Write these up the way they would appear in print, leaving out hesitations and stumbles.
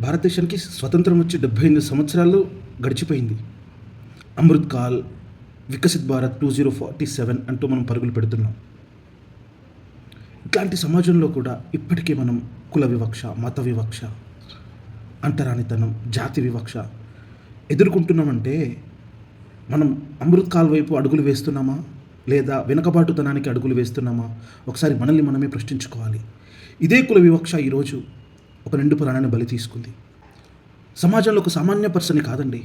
భారతదేశానికి స్వతంత్రం వచ్చి 78 సంవత్సరాలు గడిచిపోయింది. అమృత్ కాల్, వికసిత్ భారత్ 2047 అంటూ మనం పరుగులు పెడుతున్నాం. ఇట్లాంటి సమాజంలో కూడా ఇప్పటికీ మనం కుల వివక్ష, మత వివక్ష, అంటరానితనం, జాతి వివక్ష ఎదుర్కొంటున్నామంటే మనం అమృత్ కాల్ వైపు అడుగులు వేస్తున్నామా లేదా వెనుకబాటుతనానికి అడుగులు వేస్తున్నామా? ఒకసారి మనల్ని మనమే ప్రశ్నించుకోవాలి. ఇదే కుల వివక్ష ఈరోజు ఒక నిండు ప్రాణాన్ని బలి తీసుకుంది. సమాజంలో ఒక సామాన్య పర్సన్ కాదండి,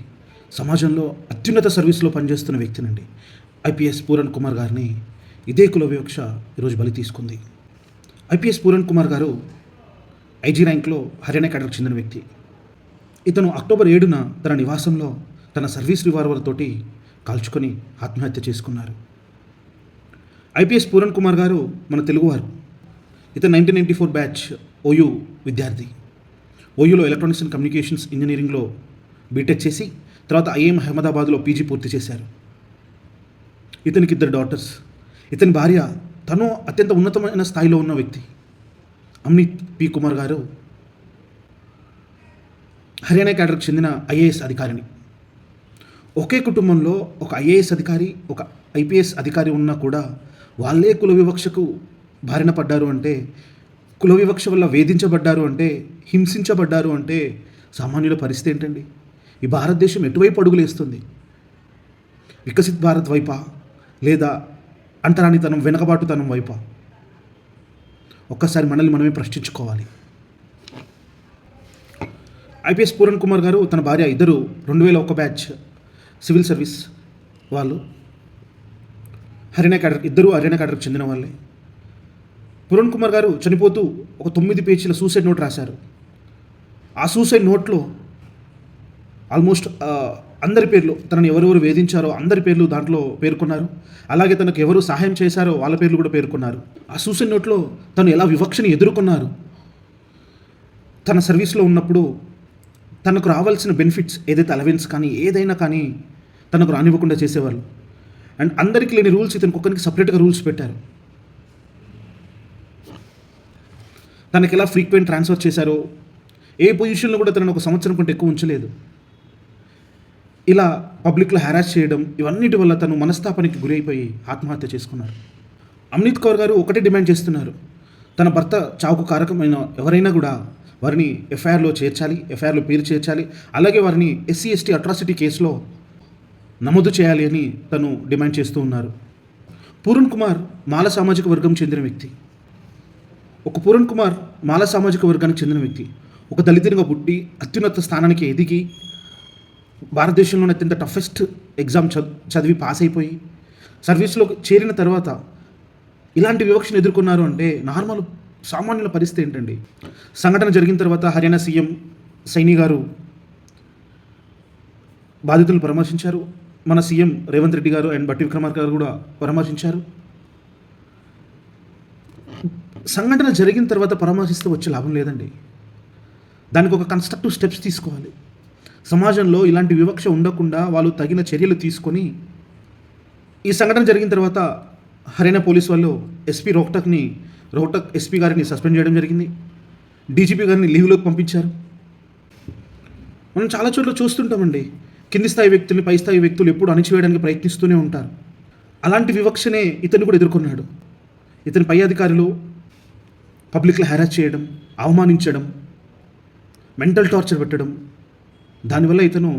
సమాజంలో అత్యున్నత సర్వీస్లో పనిచేస్తున్న వ్యక్తినండి. ఐపీఎస్ పూరన్ కుమార్ గారిని ఇదే కుల వివక్ష ఈరోజు బలి తీసుకుంది. ఐపీఎస్ పూరన్ కుమార్ గారు ఐజీ ర్యాంక్లో హర్యానా కేడర్కి చెందిన వ్యక్తి. ఇతను అక్టోబర్ 7న తన నివాసంలో తన సర్వీస్ రివాల్వర్ తోటి కాల్చుకొని ఆత్మహత్య చేసుకున్నారు. ఐపీఎస్ పూరన్ కుమార్ గారు మన తెలుగువారు. ఇతను 1994 బ్యాచ్ ఓయూ విద్యార్థి. ఓయూలో ఎలక్ట్రానిక్స్ అండ్ కమ్యూనికేషన్స్ ఇంజనీరింగ్లో బీటెక్ చేసి తర్వాత ఐఏఎం అహ్మదాబాద్లో పీజీ పూర్తి చేశారు. ఇతనికి 2 డాటర్స్. ఇతని భార్య తను అత్యంత ఉన్నతమైన స్థాయిలో ఉన్న వ్యక్తి అమ్నిత్ పి కుమార్ గారు హర్యానా కేడర్కి చెందిన ఐఏఎస్ అధికారిని. ఒకే కుటుంబంలో ఒక ఐఏఎస్ అధికారి, ఒక ఐపీఎస్ అధికారి ఉన్నా కూడా వాళ్ళే కుల వివక్షకు బారిన పడ్డారు అంటే, కుల వివక్ష వల్ల వేధించబడ్డారు అంటే, హింసించబడ్డారు అంటే సామాన్యుల పరిస్థితి ఏంటండి? ఈ భారతదేశం ఎటువైపు అడుగులేస్తుంది? వికసిత్ భారత్ వైపా లేదా అంటరానితనం, వెనకబాటుతనం వైపా? ఒక్కసారి మనల్ని మనమే ప్రశ్నించుకోవాలి. ఐపీఎస్ పూరన్ కుమార్ గారు తన భార్య ఇద్దరు 2001 బ్యాచ్ సివిల్ సర్వీస్ వాళ్ళు. హర్యానా కేడర్కి చెందిన వాళ్ళే. పూరన్ కుమార్ గారు చనిపోతూ ఒక 9 పేజీల సూసైడ్ నోట్ రాశారు. ఆ సూసైడ్ నోట్లో ఆల్మోస్ట్ అందరి పేర్లు, తనని ఎవరెవరు వేధించారో అందరి పేర్లు దాంట్లో పేర్కొన్నారు. అలాగే తనకు ఎవరు సహాయం చేశారో వాళ్ళ పేర్లు కూడా పేర్కొన్నారు. ఆ సూసైడ్ నోట్లో తను ఎలా వివక్షని ఎదుర్కొన్నారు, తన సర్వీస్లో ఉన్నప్పుడు తనకు రావాల్సిన బెనిఫిట్స్ ఏదైతే అలవెన్స్ కానీ ఏదైనా కానీ తనకు రానివ్వకుండా చేసేవాళ్ళు. అండ్ అందరికీ లేని రూల్స్ ఇతనికి ఒక్కరికి సపరేట్గా రూల్స్ పెట్టారు. తనకి ఎలా ఫ్రీక్వెంట్ ట్రాన్స్ఫర్ చేశారో, ఏ పొజిషన్లో కూడా తనను 1 సంవత్సరం కంటే ఎక్కువ ఉంచలేదు. ఇలా పబ్లిక్లో హ్యారాస్ చేయడం, ఇవన్నిటి వల్ల తను మనస్తాపానికి గురైపోయి ఆత్మహత్య చేసుకున్నారు. అమ్నిత్ కౌర్ గారు ఒకటే డిమాండ్ చేస్తున్నారు, తన భర్త చావుకు కారకమైన ఎవరైనా కూడా వారిని ఎఫ్ఐఆర్లో చేర్చాలి, ఎఫ్ఐఆర్లో పేరు చేర్చాలి. అలాగే వారిని ఎస్సీ ఎస్టీ అట్రాసిటీ కేసులో నమోదు చేయాలి అని తను డిమాండ్ చేస్తూ ఉన్నారు. పూరన్ కుమార్ మాల సామాజిక వర్గం చెందిన వ్యక్తి. పూరన్ కుమార్ మాల సామాజిక వర్గానికి చెందిన వ్యక్తి. ఒక దళితునిగా పుట్టి అత్యున్నత స్థానానికి ఎదిగి భారతదేశంలోనే అత్యంత టఫెస్ట్ ఎగ్జామ్ చదివి పాస్ అయిపోయి సర్వీస్లో చేరిన తర్వాత ఇలాంటి వివక్షను ఎదుర్కొన్నారు అంటే నార్మల్ సామాన్యుల పరిస్థితి ఏంటండి? సంఘటన జరిగిన తర్వాత హర్యానా సీఎం సైని గారు బాధితులను పరామర్శించారు. మన సీఎం రేవంత్ రెడ్డి గారు అండ్ బట్టి విక్రమార్క గారు కూడా పరామర్శించారు. సంఘటన జరిగిన తర్వాత పరామర్శిస్తే వచ్చే లాభం లేదండి. దానికి ఒక కన్స్ట్రక్టివ్ స్టెప్స్ తీసుకోవాలి. సమాజంలో ఇలాంటి వివక్ష ఉండకుండా వాళ్ళు తగిన చర్యలు తీసుకొని, ఈ సంఘటన జరిగిన తర్వాత హర్యానా పోలీస్ వాళ్ళు రోహ్టక్ ఎస్పీ గారిని సస్పెండ్ చేయడం జరిగింది. డీజీపీ గారిని లీవ్లోకి పంపించారు. మనం చాలా చోట్ల చూస్తుంటామండి, కింది స్థాయి వ్యక్తుల్ని పై స్థాయి వ్యక్తులు ఎప్పుడు అణిచివేయడానికి ప్రయత్నిస్తూనే ఉంటారు. అలాంటి వివక్షనే ఇతను కూడా ఎదుర్కొన్నాడు. ఇతని పై అధికారులు పబ్లిక్లో హ్యారాస్ చేయడం, అవమానించడం, మెంటల్ టార్చర్ పెట్టడం, దానివల్ల ఇతను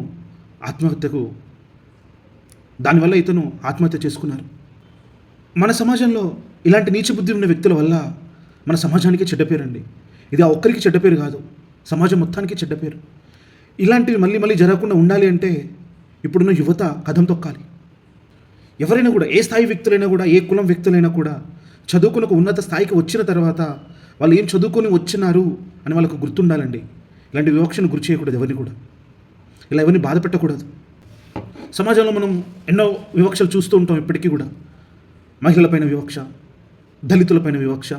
ఆత్మహత్య చేసుకున్నారు. మన సమాజంలో ఇలాంటి నీచ బుద్ధి ఉన్న వ్యక్తుల వల్ల మన సమాజానికి చెడ్డ పేరండి. ఇది ఆ ఒక్కరికి చెడ్డ పేరు కాదు, సమాజం మొత్తానికి చెడ్డ పేరు. ఇలాంటివి మళ్ళీ జరగకుండా ఉండాలి అంటే ఇప్పుడున్న యువత కదం తొక్కాలి. ఎవరైనా కూడా, ఏ స్థాయి వ్యక్తులైనా కూడా, ఏ కులం వ్యక్తులైనా కూడా చదువుకుని ఒక ఉన్నత స్థాయికి వచ్చిన తర్వాత వాళ్ళు ఏం చదువుకొని వచ్చినారు అని వాళ్ళకు గుర్తుండాలండి. ఇలాంటి వివక్షను గురి చేయకూడదు ఎవరిని కూడా, ఇలా ఎవరిని బాధ పెట్టకూడదు. సమాజంలో మనం ఎన్నో వివక్షలు చూస్తూ ఉంటాం ఇప్పటికీ కూడా. మహిళలపైన వివక్ష, దళితులపైన వివక్ష,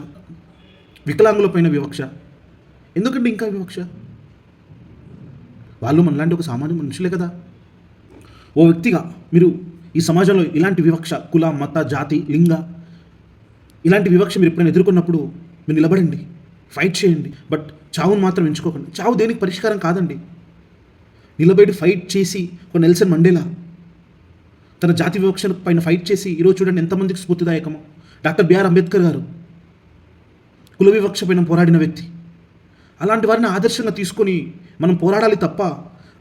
వికలాంగులపైన వివక్ష. ఎందుకంటే ఇంకా వివక్ష? వాళ్ళు మనలాంటి ఒక సామాన్య మనుషులే కదా. ఓ వ్యక్తిగా మీరు ఈ సమాజంలో ఇలాంటి వివక్ష, కుల, మత, జాతి, లింగ, ఇలాంటి వివక్ష మీరు ఎప్పుడైనా ఎదుర్కొన్నప్పుడు మీరు నిలబడండి. ఫైట్ చేయండి, బట్ చావును మాత్రం ఎంచుకోకండి. చావు దేనికి పరిష్కారం కాదండి. నిలబడి ఫైట్ చేసి ఒక నెల్సన్ మండేలా తన జాతి వివక్ష పైన ఫైట్ చేసి ఈరోజు చూడండి ఎంతమందికి స్ఫూర్తిదాయకమో. డాక్టర్ బిఆర్ అంబేద్కర్ గారు కుల వివక్ష పైన పోరాడిన వ్యక్తి. అలాంటి వారిని ఆదర్శంగా తీసుకొని మనం పోరాడాలి తప్ప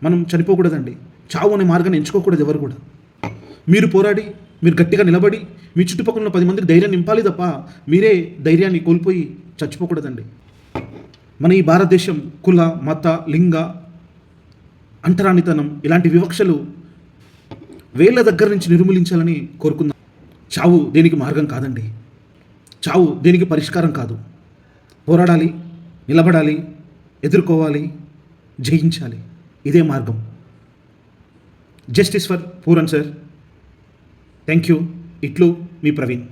మనం చనిపోకూడదండి. చావు అనే మార్గాన్ని ఎంచుకోకూడదు ఎవరు కూడా. మీరు పోరాడి, మీరు గట్టిగా నిలబడి మీ చుట్టుపక్కల ఉన్న 10 మందికి ధైర్యం నింపాలి తప్ప మీరే ధైర్యాన్ని కోల్పోయి చచ్చిపోకూడదండి. మన ఈ భారతదేశం కుల, మత, లింగ, అంటరానితనం ఇలాంటి వివక్షలు వేళ్ళ దగ్గర నుంచి నిర్మూలించాలని కోరుకుందాం. చావు దేనికి మార్గం కాదండి. చావు దేనికి పరిష్కారం కాదు. పోరాడాలి, నిలబడాలి, ఎదుర్కోవాలి, జయించాలి. ఇదే మార్గం. Justice for Puran sir. Thank you. ఇట్లు మీ ప్రవీణ్.